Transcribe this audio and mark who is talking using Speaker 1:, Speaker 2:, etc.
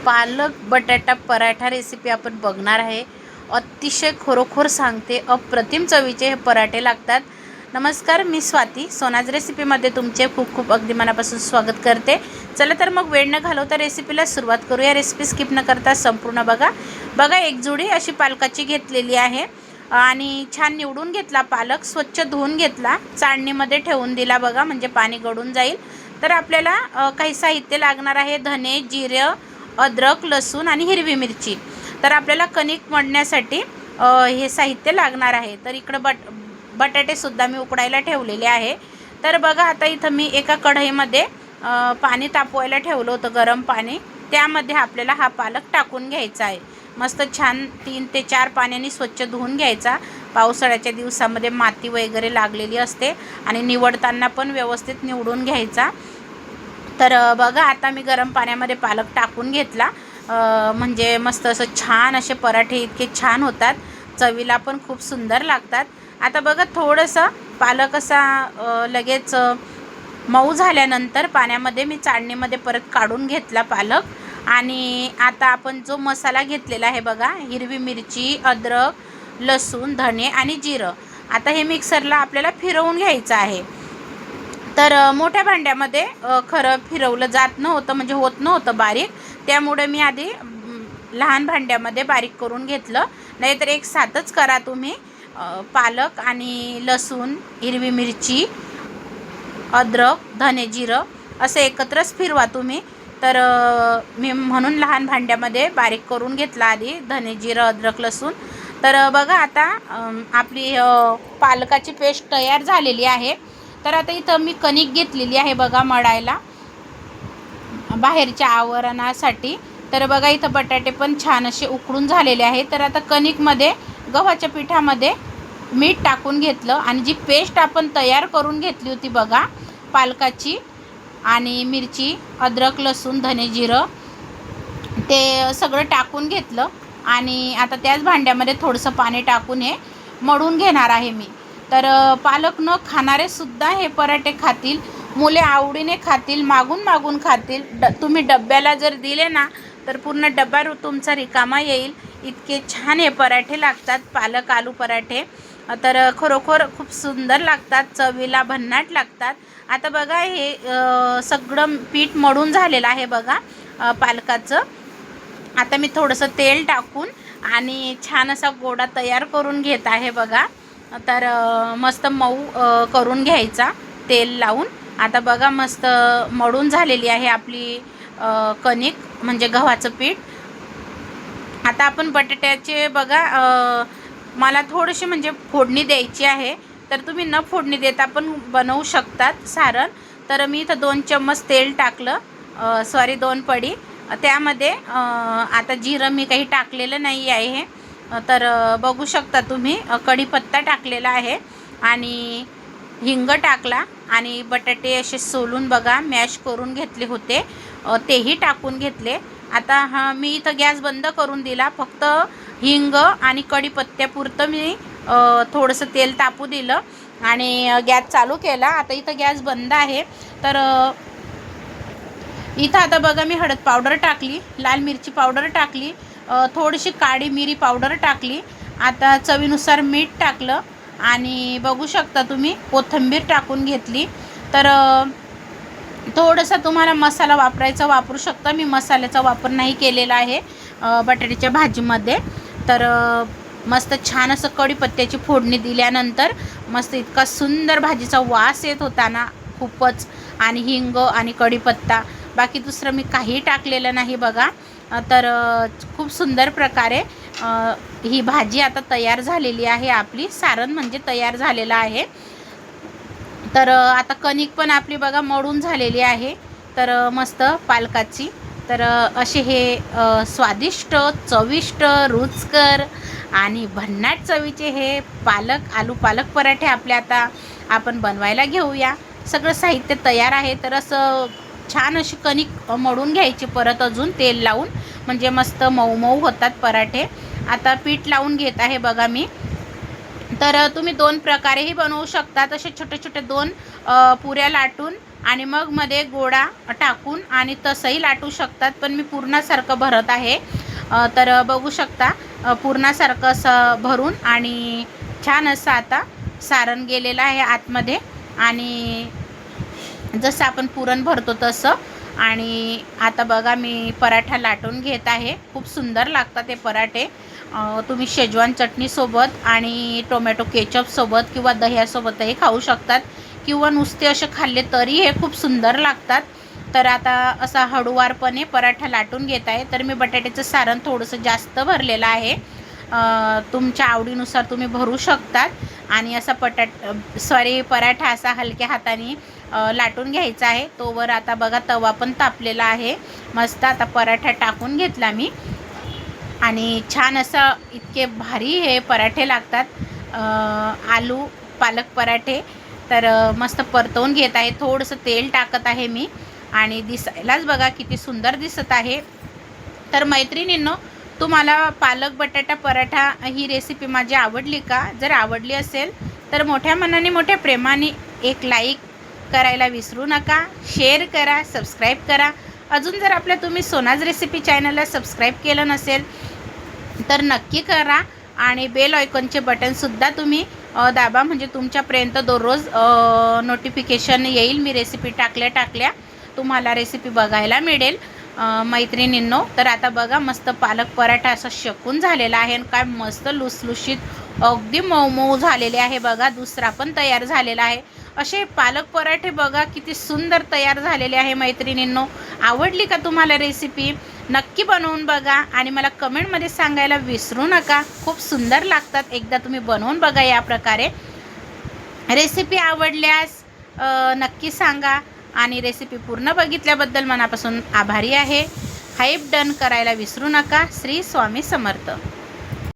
Speaker 1: पालक बटाटा पराठा रेसिपी आपण बघणार आहे। अतिशय खरोखर सांगते अप्रतिम चवीचे हे पराठे लागतात। नमस्कार, मी स्वाती सोनाज रेसिपीमध्ये तुमचे खूप खूप अगदी मनापासून स्वागत करते। चला तर मग वेळ न घालवता रेसिपीला सुरुवात करूया। रेसिपी स्किप न करता संपूर्ण बघा एक जुडी अशी पालकाची घेतलेली आहे आणि छान निवडून घेतला पालक, स्वच्छ धुवून घेतला, चाळणीमध्ये ठेवून दिला बघा, म्हणजे पाणी गळून जाईल। तर आपल्याला काही साहित्य लागणार आहे। धने, जिरे, अद्रक, लसूण आणि हिरवी मिरची। तर आपल्याला कणिक मळण्यासाठी हे साहित्य लागणार आहे। तर इकडं बटाटे सुद्धा मी उकडायला ठेवलेले आहे। तर बघा आता इथं मी एका कढईमध्ये पाणी तापवायला ठेवलं होतं, गरम पाणी। त्यामध्ये आपल्याला हा पालक टाकून घ्यायचा आहे। मस्त छान 3 ते 4 पाण्याने स्वच्छ धुवून घ्यायचा। पावसाळ्याच्या दिवसामध्ये माती वगैरे लागलेली असते आणि निवडताना पण व्यवस्थित निवडून घ्यायचा। तर बघा आता मी गरम पाण्यामध्ये पालक टाकून घेतला। म्हणजे मस्त असं छान असे पराठे इतके छान होतात, चवीला पण खूप सुंदर लागतात। आता बघा थोडंसं पालक असा लगेच मऊ झाल्यानंतर पाण्यामध्ये मी चाळणीमध्ये परत काढून घेतला पालक। आणि आता आपण जो मसाला घेतलेला आहे बघा, हिरवी मिरची, अद्रक, लसूण, धने आणि जिरं, आता हे मिक्सरला आपल्याला फिरवून घ्यायचं आहे। तर मोठ्या भांड्यामध्ये खरं फिरवलं जात नव्हतं, म्हणजे होत नव्हतं बारीक, त्यामुळे मी आधी लहान भांड्यामध्ये बारीक करून घेतलं। नाहीतर एक साथच करा तुम्ही। पालक आणि लसूण, हिरवी मिरची, अद्रक, धने, जिरं असं एकत्रच फिरवा तुम्ही। तर मी म्हणून लहान भांड्यामध्ये बारीक करून घेतला आधी धने, जिरं, अद्रक, लसूण। तर बघा आता आपली पालकाची पेस्ट तयार झालेली आहे। तर आता इथं मी कणिक घेतलेली आहे बघा मळायला बाहेरच्या आवरणासाठी। तर बघा इथं बटाटे पण छान असे उकडून झालेले आहे। तर आता कणिकमध्ये गव्हाच्या पिठामध्ये मीठ टाकून घेतलं आणि जी पेस्ट आपण तयार करून घेतली होती बघा पालकाची आणि मिरची, अद्रक, लसूण, धने, जिरं, ते सगळं टाकून घेतलं। आणि आता त्याच भांड्यामध्ये थोडंसं पाणी टाकून हे मळून घेणार आहे मी। तर पालक न खाणारे सुद्धा हे पराठे खातील, मुले आवडीने खातील, मागून मागून खातील। तुम्ही डब्याला जर दिले ना तर पूर्ण डब्बा तुमचा रिकामा येईल, इतके छान हे पराठे लागतात, पालक आलू पराठे। तर खरोखर खूप सुंदर लागतात, चवीला भन्नाट लागतात। आता बघा हे सगळं पीठ मळून झालेलं आहे बघा पालकाचं। आता मी थोडंसं तेल टाकून आणि छान असा गोळा तयार करून घेत आहे बघा। तर मस्त मऊ करून घ्यायचा तेल लावून। आता बघा मस्त मळून झालेली आहे आपली कणिक, म्हणजे गव्हाचं पीठ। आता आपण बटाट्याचे बघा मला थोडीशी म्हणजे फोडणी द्यायची आहे, तर तुम्ही न फोडणी देता पण बनवू शकतात सारण। तर मी इथं 2 चम्मच तेल टाकलं, 2 पडी। त्यामध्ये आता जिरं मी काही टाकलेलं नाही आहे। तर बघू शकता तुम्ही कढीपत्ता टाकलेला आहे आणि हिंग टाकला आणि बटाटे असे सोलून बघा मॅश करून घेतले होते, तेही टाकून घेतले। आता मी इथं गॅस बंद करून दिला, फक्त हिंग आणि कढीपत्त्यापुरतं मी थोडंसं तेल तापू दिलं आणि गॅस चालू केला। आता इथं गॅस बंद आहे। तर इथं आता बघा मी हळद पावडर टाकली, लाल मिरची पावडर टाकली, थोडीशी काळी मिरी पावडर टाकली। आता चवीनुसार मीठ टाकलं आणि बघू शकता तुम्ही कोथिंबीर टाकून घेतली। तर थोडासा तुम्हाला मसाला वापरायचा वापरू शकता, मी मसाल्याचा वापर नाही केलेला आहे बटाट्याच्या भाजीमध्ये। तर मस्त छान असं कढीपत्त्याची फोडणी दिल्यानंतर मस्त इतका सुंदर भाजीचा वास येत होता ना खूपच। आणि हिंग आणि कढीपत्ता, बाकी दुसरं मी काही टाकलेलं नाही बघा। तर खूप सुंदर प्रकारे ही भाजी आता तयार झालेली आहे, आपली सारण म्हणजे तयार झालेलं आहे। तर आता कणिक पण आपली बघा मळून झालेली आहे, तर मस्त पालकाची। तर असे हे स्वादिष्ट, चविष्ट, रुचकर आणि भन्नाट चवीचे हे आलू पालक पराठे आपले आता आपण बनवायला घेऊया। सगळं साहित्य तयार आहे। तर असं छान अशी कणिक मळून घ्यायची परत अजून तेल लावून, म्हणजे मस्त मऊ मऊ होतात पराठे। आता पीठ लावून घेत आहे बघा मी। तर तुम्ही 2 प्रकारेही बनवू शकता, असे छोटे छोटे 2 पुऱ्या लाटून आणि मग मध्ये गोळा टाकून आणि तसंही लाटू शकतात, पण मी पूर्णासारखं भरत आहे. तर बघू शकता पूर्णासारखं असं भरून आणि छान असं आता सारण गेलेलं आहे आतमध्ये. आणि जसं आपण पुरण भरतो तसं. आणि आता बघा मी पराठा लाटून घेत आहे. खूप सुंदर लागतात ते पराठे. तुम्ही शेजवान चटणीसोबत आणि टोमॅटो केचपसोबत किंवा दह्यासोबतही खाऊ शकतात, किंवा नुसते असे खाल्ले तरी हे खूप सुंदर लागतात. तर आता असा हळूवारपणे पराठा लाटून घेत आहे. तर मी बटाट्याचं सारण थोडंसं जास्त भरलेलं आहे. तुमच्या आवडीनुसार तुम्ही भरू शकतात. आणि असा पराठा असा हलक्या हाताने लाटून घ्यायचा आहे. तोवर आता बघा तवा पण तापलेला आहे मस्त. आता पराठा टाकून घेतला मी आणि छान असं इतके भारी हे पराठे लागतात, आलू पालक पराठे. तर मस्त परतवून घेत आहे. थोडंसं तेल टाकत आहे मी आणि दिसायलाच बघा किती सुंदर दिसत आहे. तर मैत्रिणींनो, तुम्हाला पालक बटाटा पराठा ही रेसिपी माझी आवडली का? जर आवडली असेल तर मोठ्या मनाने मोठ्या प्रेमाने एक लाईक करायला विसरू नका. शेअर करा, सबस्क्राईब करा. अजून जर तुम्ही सोनाज रेसिपी चॅनलला सबस्क्राईब केलं नसेल तर नक्की करा. आणि बेल आयकॉनचे बटनसुद्धा तुम्ही दाबा, म्हणजे तुमच्यापर्यंत दररोज नोटिफिकेशन येईल. मी रेसिपी टाकल्या तुम्हाला रेसिपी बघायला मिळेल मैत्रिणींनो. तर आता बघा मस्त पालक पराठा असा शेकून झालेला आहे आणि काय मस्त लुसलुशीत अगदी मऊ मऊ झालेले आहे. बघा दुसरा पण तयार झालेला आहे. असे पालक पराठे बघा किती सुंदर तयार झालेले आहे मैत्रिणींनो. आवडली का तुम्हाला रेसिपी? नक्की बनवून बघा आणि मला कमेंटमध्ये सांगायला विसरू नका. खूप सुंदर लागतात. एकदा तुम्ही बनवून बघा या प्रकारे. रेसिपी आवडल्यास नक्की सांगा. आणि रेसिपी पूर्ण बघितल्याबद्दल मनापासून आभारी आहे. हाईप डन करायला विसरू नका. श्री स्वामी समर्थ.